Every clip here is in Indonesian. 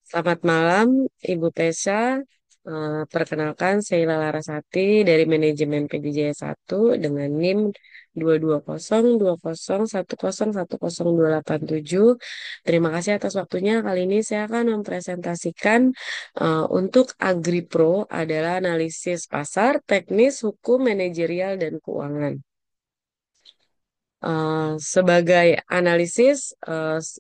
Selamat malam, Ibu Tessa. Perkenalkan, saya Larasati dari Manajemen PDJ 1 dengan NIM 22020101018 Terima kasih atas waktunya. Kali ini saya akan mempresentasikan untuk AgriPro adalah analisis pasar, teknis, hukum, manajerial, dan keuangan. Sebagai analisis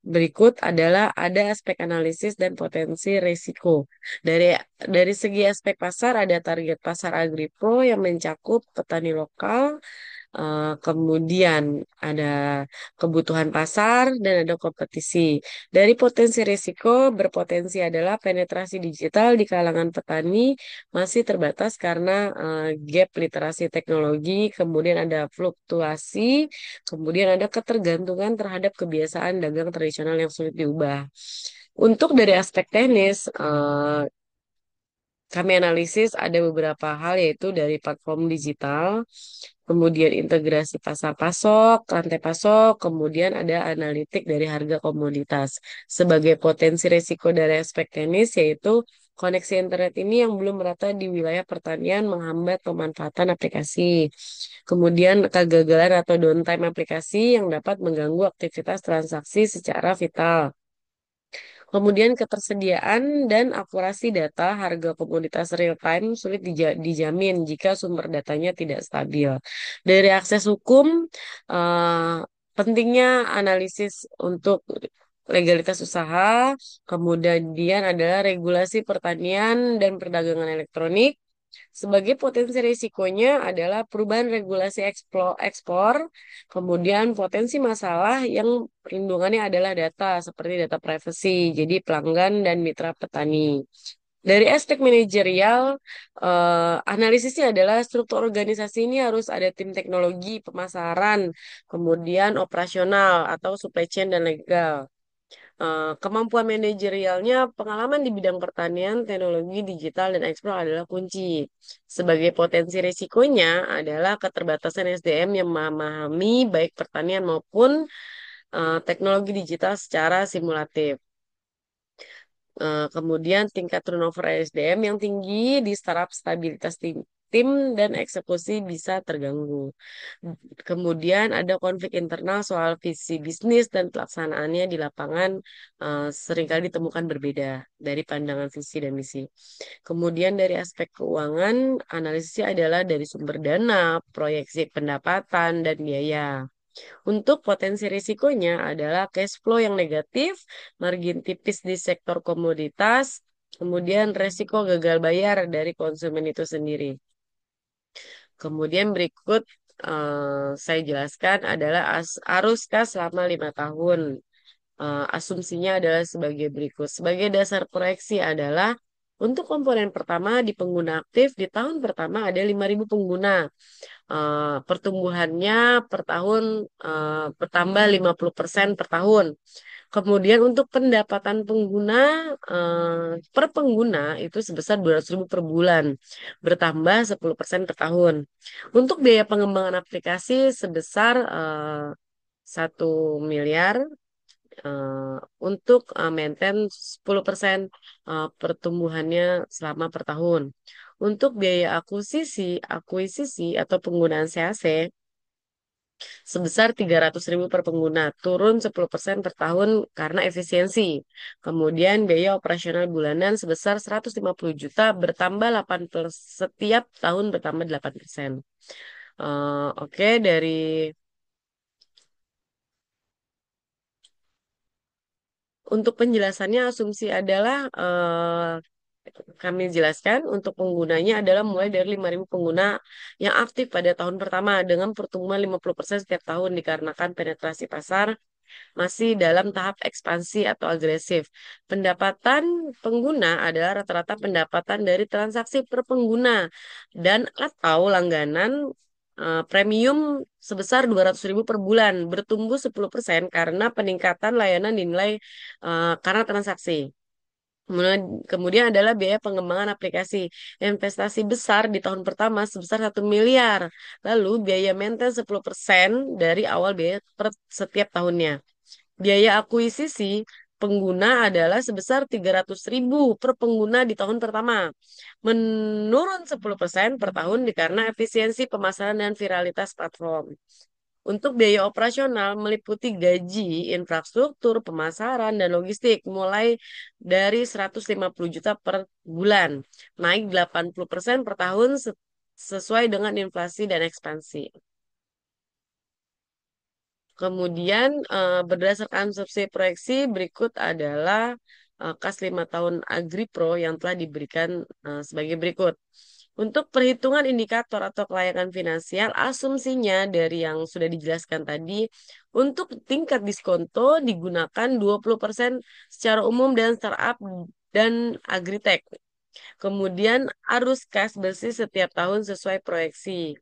berikut adalah ada aspek analisis dan potensi risiko. Dari segi aspek pasar ada target pasar Agripro yang mencakup petani lokal, kemudian ada kebutuhan pasar dan ada kompetisi. Dari potensi risiko, berpotensi adalah penetrasi digital di kalangan petani masih terbatas karena gap literasi teknologi, kemudian ada fluktuasi, kemudian ada ketergantungan terhadap kebiasaan dagang tradisional yang sulit diubah. Untuk dari aspek teknis, kami analisis ada beberapa hal yaitu dari platform digital, kemudian integrasi pasar pasok, rantai pasok, kemudian ada analitik dari harga komoditas. Sebagai potensi risiko dari aspek teknis yaitu koneksi internet ini yang belum merata di wilayah pertanian menghambat pemanfaatan aplikasi. Kemudian kegagalan atau downtime aplikasi yang dapat mengganggu aktivitas transaksi secara vital. Kemudian ketersediaan dan akurasi data harga komoditas real time sulit dijamin jika sumber datanya tidak stabil. Dari akses hukum, eh, pentingnya analisis untuk legalitas usaha, kemudian adalah regulasi pertanian dan perdagangan elektronik. Sebagai potensi risikonya adalah perubahan regulasi ekspor, kemudian potensi masalah yang perlindungannya adalah data seperti data privacy, jadi pelanggan dan mitra petani. Dari aspek manajerial, analisisnya adalah struktur organisasi ini harus ada tim teknologi, pemasaran, kemudian operasional atau supply chain dan legal. Kemampuan manajerialnya, pengalaman di bidang pertanian, teknologi digital, dan ekspor adalah kunci. Sebagai potensi risikonya adalah keterbatasan SDM yang memahami baik pertanian maupun teknologi digital secara simulatif. Kemudian tingkat turnover SDM yang tinggi di startup stabilitas tim dan eksekusi bisa terganggu. Kemudian ada konflik internal soal visi bisnis dan pelaksanaannya di lapangan seringkali ditemukan berbeda dari pandangan visi dan misi. Kemudian dari aspek keuangan, analisisnya adalah dari sumber dana, proyeksi pendapatan, dan biaya. Untuk potensi risikonya adalah cash flow yang negatif, margin tipis di sektor komoditas, kemudian resiko gagal bayar dari konsumen itu sendiri. Kemudian berikut saya jelaskan adalah arus kas selama 5 tahun. Asumsinya adalah sebagai berikut. Sebagai dasar proyeksi adalah untuk komponen pertama di pengguna aktif di tahun pertama ada 5.000 pengguna. Pertumbuhannya per tahun bertambah 50% per tahun. Kemudian untuk pendapatan pengguna per pengguna itu sebesar 200.000 per bulan, bertambah 10% per tahun. Untuk biaya pengembangan aplikasi sebesar 1 miliar eh, untuk maintain 10% pertumbuhannya selama per tahun. Untuk biaya akuisisi atau penggunaan CAC sebesar 300.000 per pengguna, turun 10% per tahun karena efisiensi. Kemudian biaya operasional bulanan sebesar 150 juta bertambah setiap tahun bertambah 8%. Oke, dari untuk penjelasannya asumsi adalah kami jelaskan untuk penggunanya adalah mulai dari 5.000 pengguna yang aktif pada tahun pertama dengan pertumbuhan 50% setiap tahun dikarenakan penetrasi pasar masih dalam tahap ekspansi atau agresif. Pendapatan pengguna adalah rata-rata pendapatan dari transaksi per pengguna dan atau langganan premium sebesar 200.000 per bulan, bertumbuh 10% karena peningkatan layanan dinilai karena transaksi. Kemudian adalah biaya pengembangan aplikasi. Investasi besar di tahun pertama sebesar 1 miliar. Lalu biaya maintenance 10% dari awal biaya per setiap tahunnya. Biaya akuisisi pengguna adalah sebesar 300.000 per pengguna di tahun pertama. Menurun 10% per tahun karena efisiensi pemasaran dan viralitas platform. Untuk biaya operasional meliputi gaji, infrastruktur, pemasaran, dan logistik mulai dari 150 juta per bulan, naik 80% per tahun sesuai dengan inflasi dan ekspansi. Kemudian berdasarkan subsidi proyeksi berikut adalah kas 5 tahun Agripro yang telah diberikan sebagai berikut. Untuk perhitungan indikator atau kelayakan finansial, asumsinya dari yang sudah dijelaskan tadi, untuk tingkat diskonto digunakan 20% secara umum dan startup dan agritech. Kemudian arus kas bersih setiap tahun sesuai proyeksi.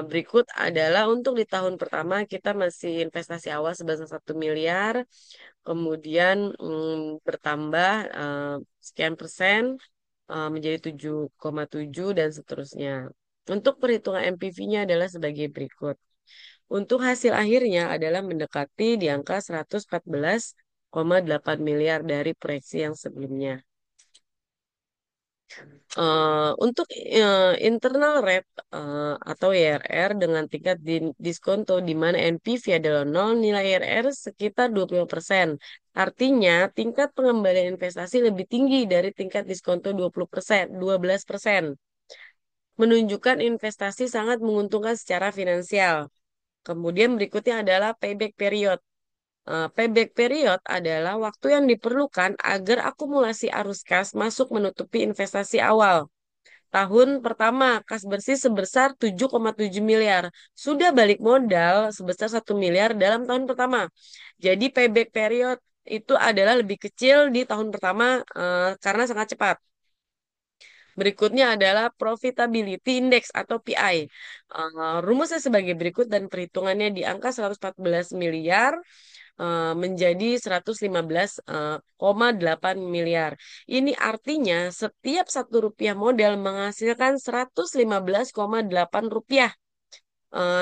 Berikut adalah untuk di tahun pertama kita masih investasi awal sebesar 1 miliar, kemudian bertambah sekian persen menjadi 7,7 dan seterusnya. Untuk perhitungan MPV-nya adalah sebagai berikut. Untuk hasil akhirnya adalah mendekati di angka 114,8 miliar dari proyeksi yang sebelumnya. Untuk internal rate atau IRR dengan tingkat diskonto di mana NPV adalah 0, nilai IRR sekitar 25%. Artinya, tingkat pengembalian investasi lebih tinggi dari tingkat diskonto 20%, 12%. Menunjukkan investasi sangat menguntungkan secara finansial. Kemudian berikutnya adalah payback period. Payback period adalah waktu yang diperlukan agar akumulasi arus kas masuk menutupi investasi awal. Tahun pertama, kas bersih sebesar 7,7 miliar. Sudah balik modal sebesar 1 miliar dalam tahun pertama. Jadi payback period itu adalah lebih kecil di tahun pertama karena sangat cepat. Berikutnya adalah Profitability Index atau PI. Rumusnya sebagai berikut dan perhitungannya di angka 114 miliar menjadi 115,8 miliar. Ini artinya setiap Rp1 modal menghasilkan 115,8 rupiah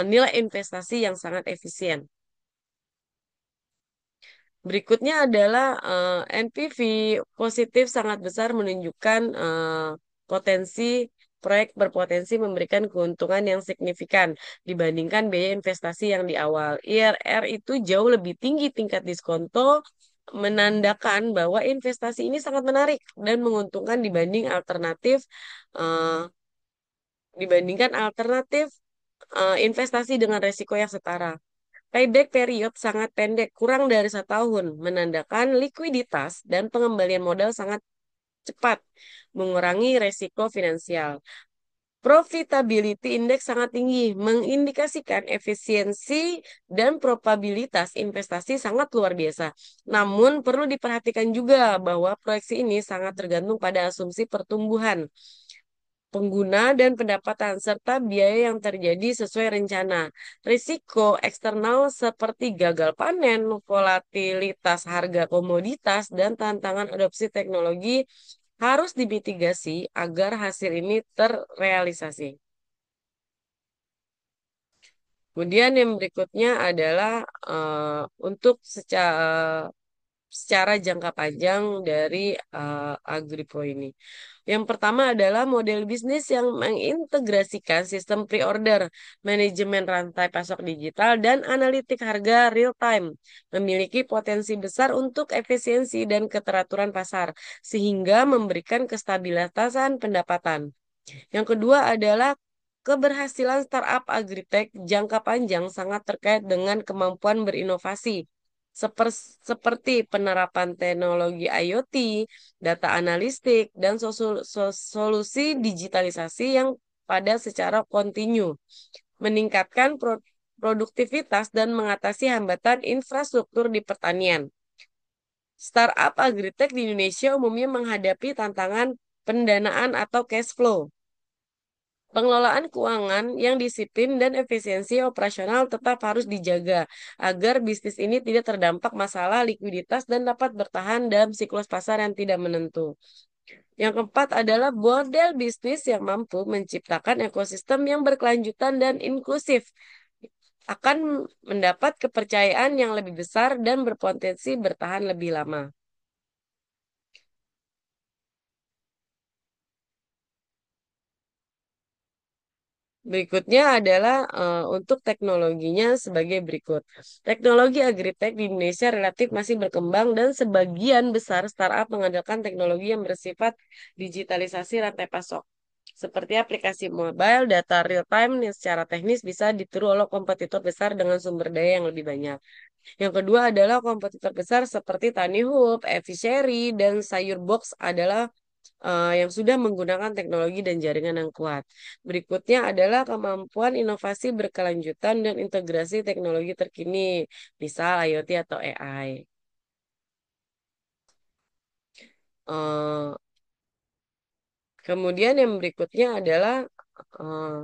nilai investasi yang sangat efisien. Berikutnya adalah NPV positif sangat besar menunjukkan potensi proyek berpotensi memberikan keuntungan yang signifikan dibandingkan biaya investasi yang di awal. IRR itu jauh lebih tinggi tingkat diskonto menandakan bahwa investasi ini sangat menarik dan menguntungkan eh, dibandingkan alternatif investasi dengan resiko yang setara. Payback period sangat pendek, kurang dari 1 tahun, menandakan likuiditas dan pengembalian modal sangat cepat, mengurangi resiko finansial. Profitability index sangat tinggi, mengindikasikan efisiensi dan probabilitas investasi sangat luar biasa. Namun, perlu diperhatikan juga bahwa proyeksi ini sangat tergantung pada asumsi pertumbuhan pengguna dan pendapatan, serta biaya yang terjadi sesuai rencana. Risiko eksternal seperti gagal panen, volatilitas harga komoditas, dan tantangan adopsi teknologi harus dimitigasi agar hasil ini terrealisasi. Kemudian yang berikutnya adalah untuk secara jangka panjang dari Agripro ini. Yang pertama adalah model bisnis yang mengintegrasikan sistem pre-order, manajemen rantai pasok digital, dan analitik harga real time. Memiliki potensi besar untuk efisiensi dan keteraturan pasar, sehingga memberikan kestabilitasan pendapatan. Yang kedua adalah keberhasilan startup agritech jangka panjang sangat terkait dengan kemampuan berinovasi seperti penerapan teknologi IoT, data analistik, dan solusi digitalisasi yang pada secara kontinu, meningkatkan produktivitas dan mengatasi hambatan infrastruktur di pertanian. Startup agritech di Indonesia umumnya menghadapi tantangan pendanaan atau cash flow. Pengelolaan keuangan yang disiplin dan efisiensi operasional tetap harus dijaga agar bisnis ini tidak terdampak masalah likuiditas dan dapat bertahan dalam siklus pasar yang tidak menentu. Yang keempat adalah model bisnis yang mampu menciptakan ekosistem yang berkelanjutan dan inklusif. akan mendapat kepercayaan yang lebih besar dan berpotensi bertahan lebih lama. Berikutnya adalah untuk teknologinya sebagai berikut. Teknologi agritech di Indonesia relatif masih berkembang dan sebagian besar startup mengandalkan teknologi yang bersifat digitalisasi rantai pasok. Seperti aplikasi mobile, data real time yang secara teknis bisa ditiru oleh kompetitor besar dengan sumber daya yang lebih banyak. Yang kedua adalah kompetitor besar seperti Tani Hub, Eviseri, dan Sayur Box adalah yang sudah menggunakan teknologi dan jaringan yang kuat. Berikutnya adalah kemampuan inovasi berkelanjutan dan integrasi teknologi terkini, misal IoT atau AI. Eh, Kemudian yang berikutnya adalah eh,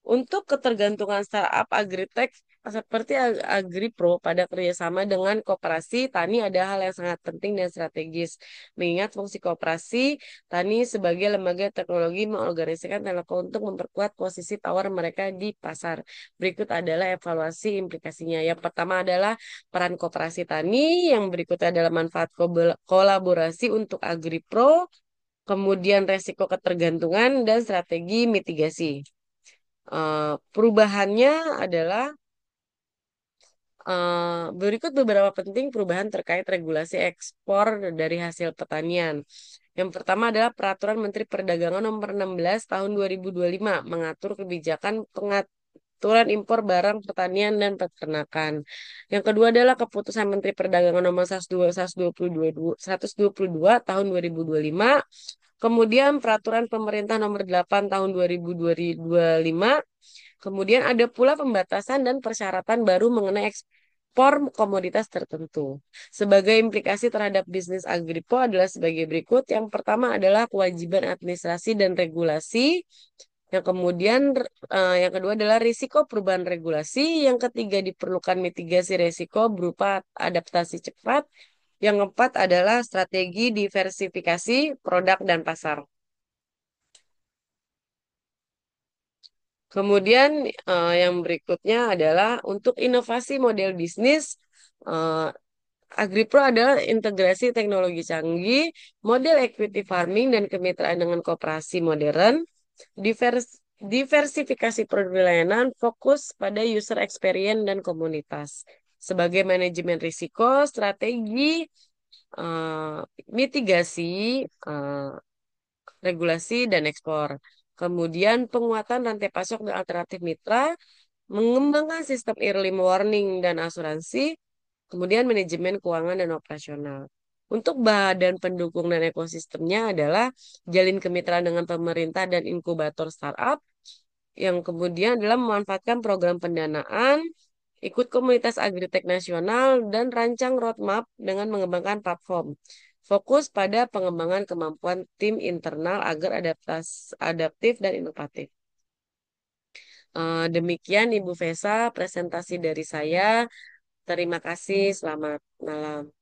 untuk ketergantungan startup agritech seperti Agripro pada kerjasama dengan koperasi tani ada hal yang sangat penting dan strategis. Mengingat fungsi koperasi tani sebagai lembaga teknologi mengorganisasikan teleko untuk memperkuat posisi tawar mereka di pasar. Berikut adalah evaluasi implikasinya. Yang pertama adalah peran koperasi tani, yang berikutnya adalah manfaat kolaborasi untuk Agripro, kemudian resiko ketergantungan dan strategi mitigasi. Perubahannya adalah berikut beberapa penting perubahan terkait regulasi ekspor dari hasil pertanian. Yang pertama adalah Peraturan Menteri Perdagangan Nomor 16 Tahun 2025 mengatur kebijakan pengaturan impor barang pertanian dan peternakan. Yang kedua adalah Keputusan Menteri Perdagangan Nomor 122 Tahun 2025. Kemudian Peraturan Pemerintah Nomor 8 Tahun 2025. Kemudian ada pula pembatasan dan persyaratan baru mengenai ekspor komoditas tertentu. Sebagai implikasi terhadap bisnis Agripo adalah sebagai berikut. Yang pertama adalah kewajiban administrasi dan regulasi. Yang kemudian yang kedua adalah risiko perubahan regulasi. Yang ketiga diperlukan mitigasi risiko berupa adaptasi cepat. Yang keempat adalah strategi diversifikasi produk dan pasar. Kemudian yang berikutnya adalah untuk inovasi model bisnis. eh, Agripro adalah integrasi teknologi canggih, model equity farming dan kemitraan dengan koperasi modern, diversifikasi produk layanan, fokus pada user experience dan komunitas. Sebagai manajemen risiko, strategi, eh, mitigasi, eh, regulasi, dan ekspor. Kemudian penguatan rantai pasok dan alternatif mitra, mengembangkan sistem early warning dan asuransi, kemudian manajemen keuangan dan operasional. Untuk badan pendukung dan ekosistemnya adalah jalin kemitraan dengan pemerintah dan inkubator startup, yang kemudian adalah memanfaatkan program pendanaan, ikut komunitas agritek nasional, dan rancang roadmap dengan mengembangkan platform. Fokus pada pengembangan kemampuan tim internal agar adaptif dan inovatif. Demikian Ibu Vesa, presentasi dari saya. Terima kasih, selamat malam.